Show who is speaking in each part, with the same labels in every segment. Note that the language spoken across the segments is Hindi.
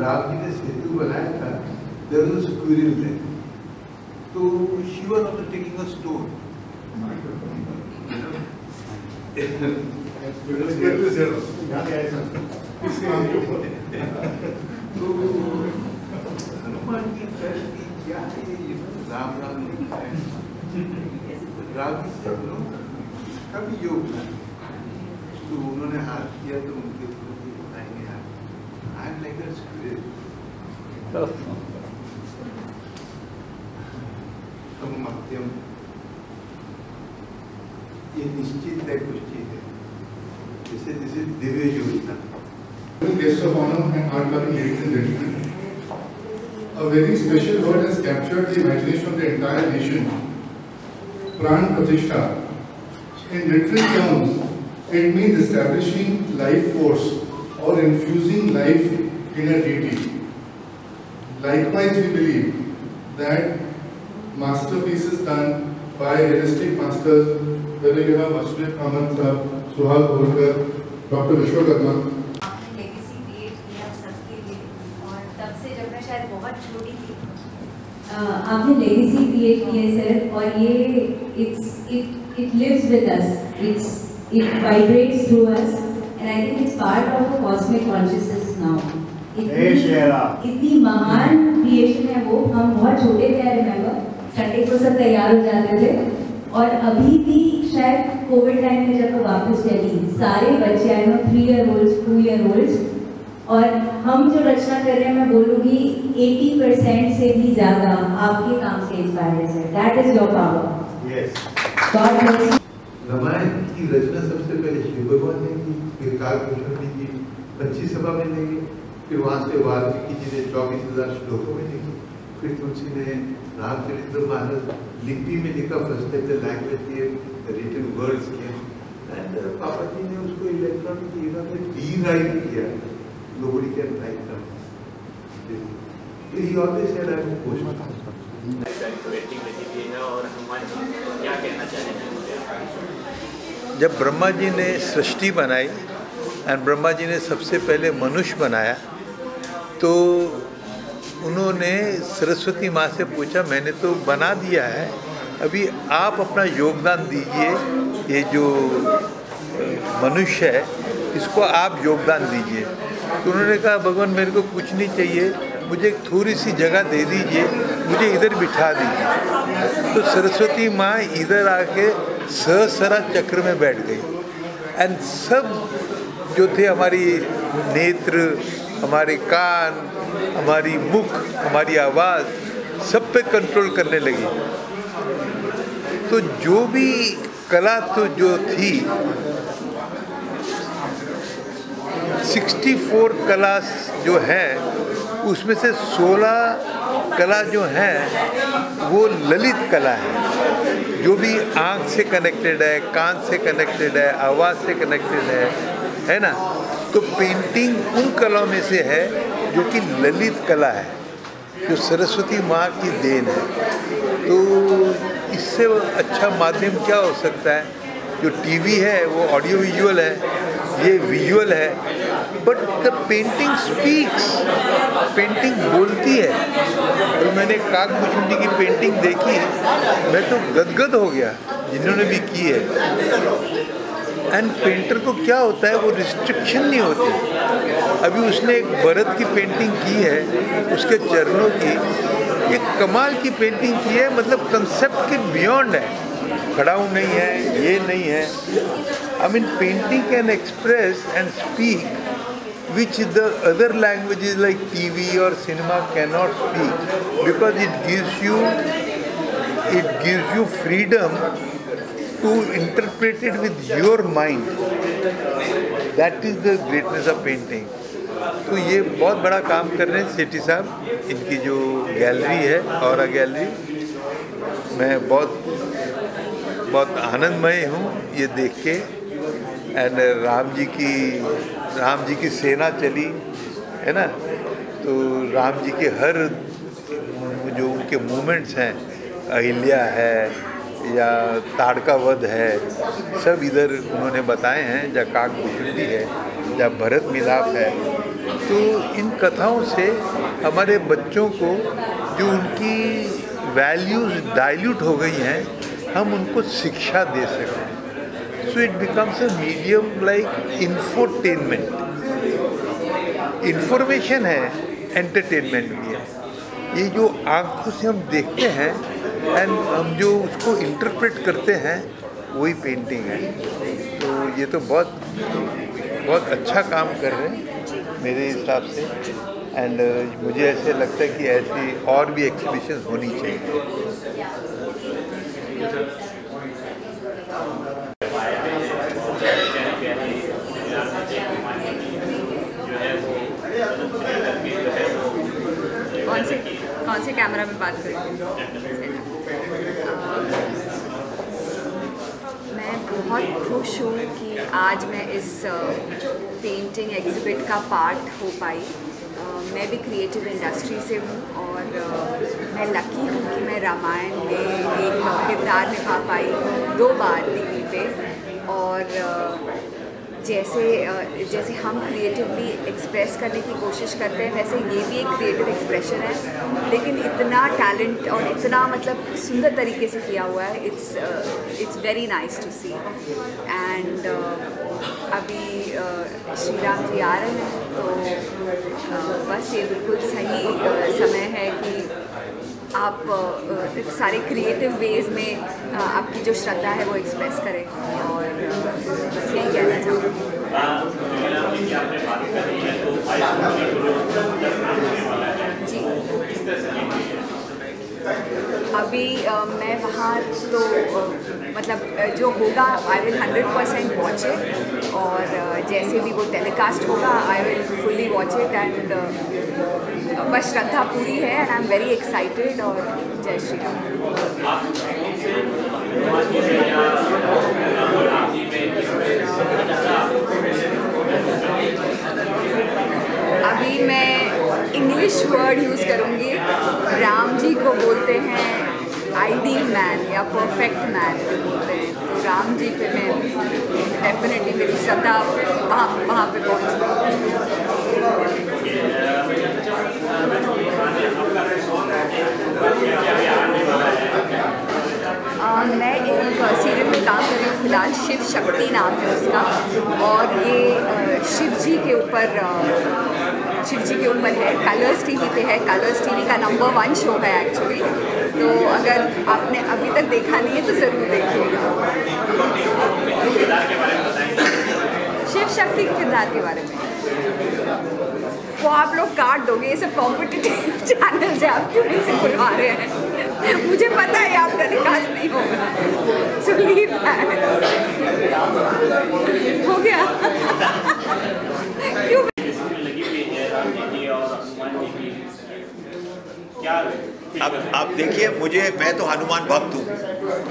Speaker 1: राम जी ने सेतु बनाया था, there was a squirrel there. तो she was also taking a stone. तो हनुमान जी कहे कि क्या है ये राम राम लिखा है, राम जी से इसका भी योगदान। तो उन्होंने हाथ किया तो उनके बताएंगे आप, I am like a squirrel. मध्यम ये निश्चित है कुछ चीज है, जैसे जैसे दिव्य योजना।
Speaker 2: Guests of honor and hard-loving ladies and gentlemen, a very special word has captured the imagination of the entire nation. Pran Pratishtha. In literal terms, it means establishing life force or infusing life in a deity. Likewise, we believe that masterpieces done by realistic masters, whether you have Vasudev Kamath Sahab, Suhag Holkar, Dr. Vishwakarma.
Speaker 3: आपने लेगेसी क्रिएट किया सबके लिए, और तब से जब मैं शायद बहुत छोटी थी आपने लेगेसी क्रिएट किया सर, और ये it lives with us, it vibrates through us, and I think it's part of the cosmic consciousness now. इतनी महान क्रिएशन है वो। हम बहुत छोटे थे, आई रिमेम्बर संडे को सब तैयार हो जाते थे, और अभी भी शायद कोविड टाइम में जब वो वापस चली, सारे बच्चे I know 3 year olds 2 year olds, और हम जो रचना कर रहे हैं मैं बोलूँगी 80% से भी ज़्यादा आपके काम से इंस्पायर्ड है। That is your power.
Speaker 1: Ramayana की रचना सबसे पहले शिव भगवान ने की, फिर कालभूषण ने की 25 सभा में ले गए, फिर वहाँ से वाल्मीकि जी ने 24,000 श्लोकों में लिखी, फिर तुलसी ने रामचरितमानस लिपि में लिखा, फर्स्ट टाइम द लैंग्वेज के रिटन वर्ड्स के, एंड पापा जी ने उसको इलेक्ट्रॉनिक ईरा में रीराइट किया, nobody can write them. He always said I am a post. जब ब्रह्मा जी ने सृष्टि बनाई एंड ब्रह्मा जी ने सबसे पहले मनुष्य बनाया, तो उन्होंने सरस्वती माँ से पूछा मैंने तो बना दिया है, अभी आप अपना योगदान दीजिए, ये जो मनुष्य है इसको आप योगदान दीजिए। तो उन्होंने कहा भगवान मेरे को कुछ नहीं चाहिए, मुझे एक थोड़ी सी जगह दे दीजिए, मुझे इधर बिठा दीजिए। तो सरस्वती माँ इधर आके सहस्रा चक्र में बैठ गई, एंड सब जो थे हमारी नेत्र, हमारे कान, हमारी मुख, हमारी आवाज़, सब पे कंट्रोल करने लगी। तो जो भी कला तो जो थी 64 कला जो है उसमें से 16 कला जो है वो ललित कला है, जो भी आँख से कनेक्टेड है, कान से कनेक्टेड है, आवाज़ से कनेक्टेड है ना। तो पेंटिंग उन कलाओं में से है जो कि ललित कला है, जो सरस्वती माँ की देन है। तो इससे अच्छा माध्यम क्या हो सकता है? जो टीवी है वो ऑडियो विजुअल है, ये विजुअल है, but the painting speaks, painting बोलती है। तो मैंने काकभूषुंडी की पेंटिंग देखी, मैं तो गदगद हो गया जिन्होंने भी की है। एंड पेंटर को क्या होता है, वो रिस्ट्रिक्शन नहीं होती। अभी उसने एक भरत की पेंटिंग की है, उसके चरणों की, एक कमाल की पेंटिंग की है, मतलब कंसेप्ट के बियॉन्ड है, खड़ा हूँ नहीं है, ये नहीं है। I mean painting can express and speak which the other languages like TV or cinema cannot speak, because it gives you freedom to interpret it with your mind. That is the greatness of painting. तो ये बहुत बड़ा काम कर रहे हैं सेठी साहब, इनकी जो गैलरी है औरा गैलरी, मैं बहुत आनंदमय हूँ ये देख के। एंड राम जी की सेना चली है ना, तो राम जी के हर जो उनके मूवमेंट्स हैं, अहिल्या है या ताड़का वध है, सब इधर उन्होंने बताए हैं। जहाँ काकभूषुंडी है, जहाँ भरत मिलाप है, तो इन कथाओं से हमारे बच्चों को जो उनकी वैल्यूज़ डाइल्यूट हो गई हैं, हम उनको शिक्षा दे सकें। So it becomes a medium like infotainment. Information है, एंटरटेनमेंट भी है। ये जो आँखों से हम देखते हैं एंड हम जो उसको इंटरप्रेट करते हैं, वही पेंटिंग है। तो ये तो बहुत अच्छा काम कर रहे हैं मेरे हिसाब से। एंड मुझे ऐसे लगता है कि ऐसी और भी एग्जीबिशन होनी चाहिए।
Speaker 4: कौन से कैमरा में बात करें? मैं बहुत खुश हूँ कि आज मैं इस पेंटिंग एग्जिबिट का पार्ट हो पाई। मैं भी क्रिएटिव इंडस्ट्री से हूँ और मैं लकी हूँ कि मैं रामायण में एक किरदार निभा पाई 2 बार टीवी पे। और जैसे हम क्रिएटिवली एक्सप्रेस करने की कोशिश करते हैं, वैसे ये भी एक क्रिएटिव एक्सप्रेशन है, लेकिन इतना टैलेंट और इतना मतलब सुंदर तरीके से किया हुआ है। It's very nice to see. And अभी श्री राम जी आ रहे हैं, तो बस ये बिल्कुल सही समय है कि आप सारे क्रिएटिव वेज में आपकी जो श्रद्धा है वो एक्सप्रेस करें। और बस यही कहना चाहूँगी। जी, अभी मैं वहाँ तो मतलब जो होगा आई विल 100% वॉच इट, और जैसे भी वो टेलीकास्ट होगा I will fully watch it. And बस श्रद्धा पूरी है and I am very excited. और जय श्री राम। अभी मैं इंग्लिश वर्ड यूज़ करूँगी। राम जी को बोलते हैं आइडियल मैन या परफेक्ट मैन बोलते हैं, तो राम जी पे मैं डेफिनेटली मेरी श्रद्धा वहाँ पे पहुँची। मैं एक सीरियल में काम कर रही हूँ फिलहाल, शिव शक्ति नाम है उसका, और ये शिव जी के ऊपर है। कलर्स टीवी पे है। कलर्स टीवी का नंबर 1 शो है एक्चुअली। तो अगर आपने अभी तक देखा नहीं है तो ज़रूर देखिएगा। शिव शक्ति के किरदार के बारे में वो आप लोग काट दोगे। ये सब कॉम्पिटिटिव चैनल से आप क्यों मुझसे बुलवा रहे हैं? मुझे पता है आपका टेलीकास्ट नहीं होगा। So leave that. हो गया। क्यों?
Speaker 5: अब देखिए, मैं तो हनुमान भक्त हूँ।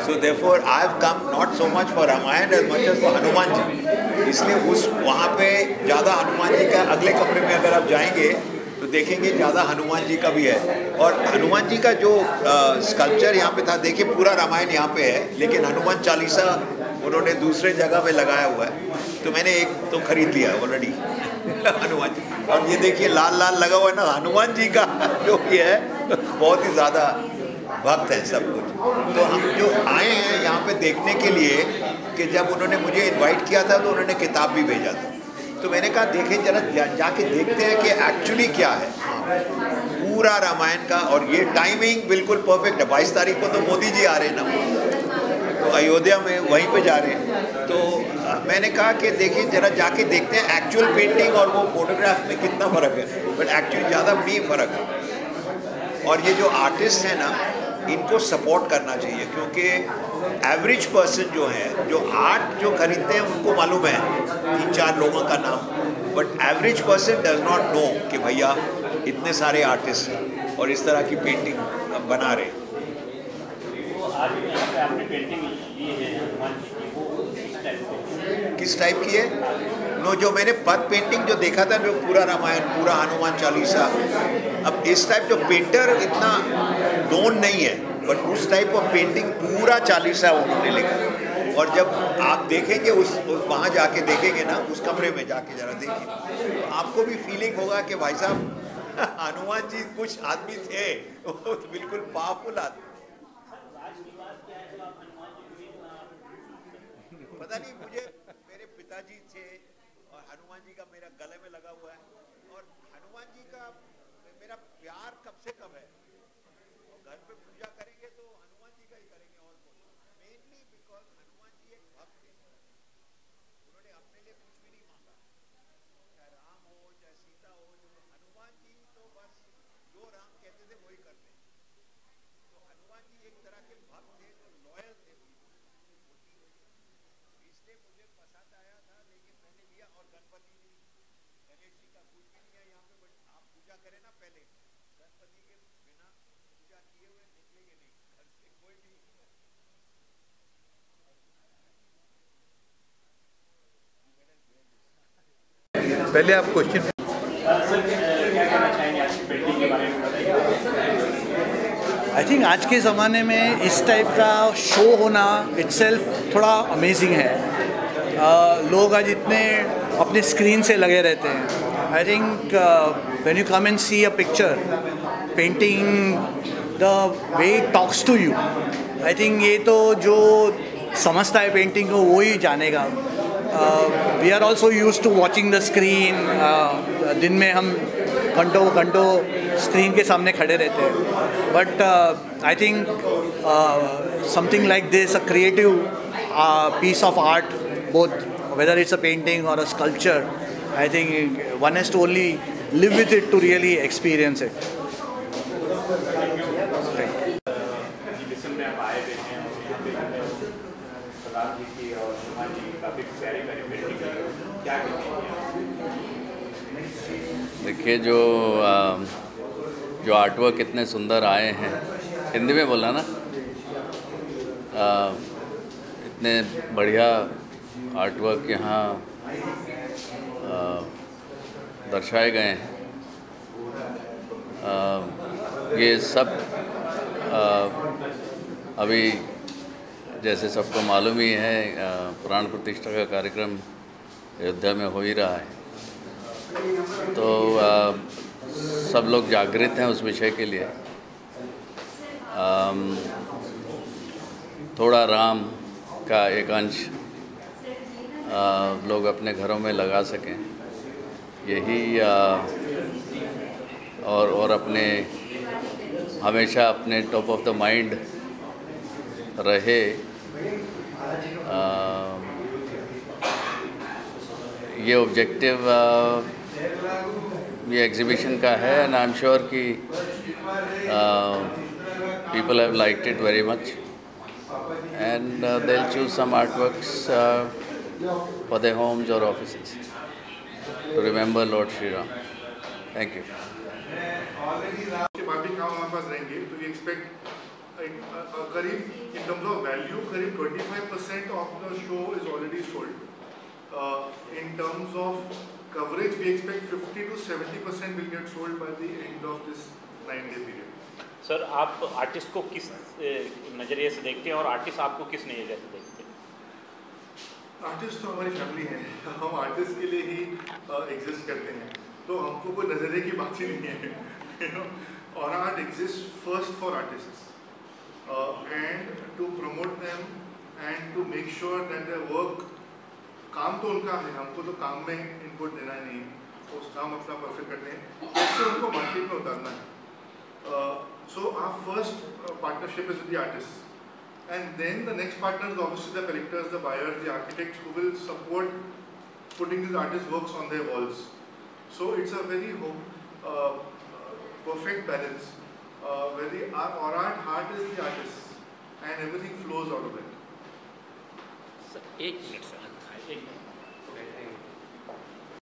Speaker 5: So therefore I have come not so much for Ramayana as much as for Hanuman ji. इसलिए वहाँ पे ज़्यादा हनुमान जी का, अगले कमरे में अगर आप जाएंगे तो देखेंगे ज़्यादा हनुमान जी का भी है। और हनुमान जी का जो स्कल्पचर यहाँ पे था, देखिए पूरा रामायण यहाँ पे है, लेकिन हनुमान चालीसा उन्होंने दूसरे जगह पे लगाया हुआ है। तो मैंने एक तो खरीद लिया ऑलरेडी हनुमान जी। और ये देखिए लाल लाल लगा हुआ है ना, हनुमान जी का जो भी है बहुत ही ज़्यादा भक्त है सब कुछ। तो हम जो आए हैं यहाँ पे देखने के लिए, कि जब उन्होंने मुझे इनवाइट किया था तो उन्होंने किताब भी भेजा था, तो मैंने कहा देखें जरा जाके देखते हैं कि एक्चुअली क्या है पूरा रामायण का। और ये टाइमिंग बिल्कुल परफेक्ट है। 22 तारीख को तो मोदी जी आ रहे हैं ना, तो अयोध्या में वहीं पे जा रहे हैं। तो मैंने कहा कि देखिए जरा जाके देखते हैं एक्चुअल पेंटिंग और वो फोटोग्राफ में कितना फ़र्क है। बट एक्चुअली ज़्यादा नहीं फ़र्क है। और ये जो आर्टिस्ट हैं ना, इनको सपोर्ट करना चाहिए, क्योंकि एवरेज पर्सन जो है, जो आर्ट जो खरीदते हैं उनको मालूम है 3-4 लोगों का नाम, but average person does not know कि भैया इतने सारे आर्टिस्ट हैं और इस तरह की पेंटिंग बना रहे। किस टाइप की है? नो, जो मैंने पद पेंटिंग जो देखा था, जो पूरा रामायण, पूरा हनुमान चालीसा, अब इस टाइप जो पेंटर इतना नोन नहीं है, बट उस टाइप ऑफ पेंटिंग पूरा चालीसा उन्होंने लिखा। और जब आप देखेंगे उस वहाँ जाके देखेंगे ना, उस कमरे में जाके जरा देखिए, तो आपको भी फीलिंग होगा कि भाई साहब हनुमान जी कुछ आदमी थे, वो तो बिल्कुल पावरफुल आदमी। पता नहीं, मुझे मेरे पिताजी थे और हनुमान जी का मेरा गले में लगा हुआ है, और हनुमान जी का मेरा प्यार कब से कब है। और घर पे पूजा करेंगे तो हनुमान जी का ही करेंगे, और मेनली बिकॉज हनुमान जी एक भक्त थे, उन्होंने अपने लिए कुछ भी नहीं मांगा, चाहे राम हो चाहे सीता हो, जो हनुमान जी तो बस जो राम कहते थे वही करते। तो हनुमान जी एक तरह के भक्त थे जो लॉयल थे, इसलिए मुझे पसंद आया था। लेकिन मैंने लिया, और गणपति जी, गणेश जी का कुछ भी नहीं है यहाँ पे, बट आप पूजा करें ना, पहले गणपति के बिना पूजा किए हुए निकलेंगे नहीं घर से कोई भी।
Speaker 1: पहले आप क्वेश्चन।
Speaker 6: सर क्या कहना चाहेंगे आज की पेंटिंग के बारे में बताइए।
Speaker 7: आई थिंक आज के ज़माने में इस टाइप का शो होना इटसेल्फ थोड़ा अमेजिंग है। लोग आज इतने अपने स्क्रीन से लगे रहते हैं। I think when you come and see a picture painting, the way it talks to you, I think ये तो जो समझता है पेंटिंग को वो ही जानेगा। We are also use to watching the screen. दिन में हम घंटों घंटों स्क्रीन के सामने खड़े रहते हैं, but I think something like this, a creative piece of art, both whether it's a painting or a sculpture, I think one has to only live with it to really experience it.
Speaker 6: Exhibition में आप आए हुए हैं और यहाँ पे प्रधान जी की और हनुमान जी की काफ़ी प्यारी प्यारी पेंटिंग है, क्या कहेंगे आप?
Speaker 8: देखिए, जो आर्टवर्क इतने सुंदर आए हैं, हिंदी में बोला ना, इतने बढ़िया आर्टवर्क यहाँ दर्शाए गए हैं। ये सब अभी जैसे सबको मालूम ही है, प्राण प्रतिष्ठा का कार्यक्रम अयोध्या में हो ही रहा है, तो सब लोग जागृत हैं उस विषय के लिए। थोड़ा राम का एक अंश लोग अपने घरों में लगा सकें, यही और अपने हमेशा अपने टॉप ऑफ द माइंड रहे। ये ऑब्जेक्टिव ये एग्जीबिशन का है, एंड आई एम श्योर कि people have liked it very much, and they'll choose some artworks for their homes or offices to remember Lord Shri Ram. Thank you.
Speaker 2: उसके बाद भी काम हमारे पास रहेंगे, तो we expect करीब in terms of value करीब 25% of the show is already sold. In terms of coverage, we expect 50 to 70% will get sold by the end of this 9-day period.
Speaker 6: Sir, आप आर्टिस्ट को किस नज़रिए से देखते हैं और आर्टिस्ट आपको किस नज़रिए से देखते हैं?
Speaker 2: आर्टिस्ट तो हमारी फैमिली है, हम आर्टिस्ट के लिए ही एग्जिस्ट करते हैं, तो हमको कोई नज़रिए की बात ही नहीं है। और art exist first for artists and to promote them and to make sure that their work, काम तो उनका है, हमको तो काम में इनपुट देना ही नहीं है, उस काम अपना परफेक्ट करते हैं, कैसे उनको मार्केट में उतारना है। So our first partnership is with the artists, and then the next partners are obviously the collectors, the buyers, the architects who will support putting these artists' works on their walls. So it's a very perfect balance where our heart is the artists and everything flows out of it.
Speaker 6: Sir, एक मिनट सर, एक मिनट।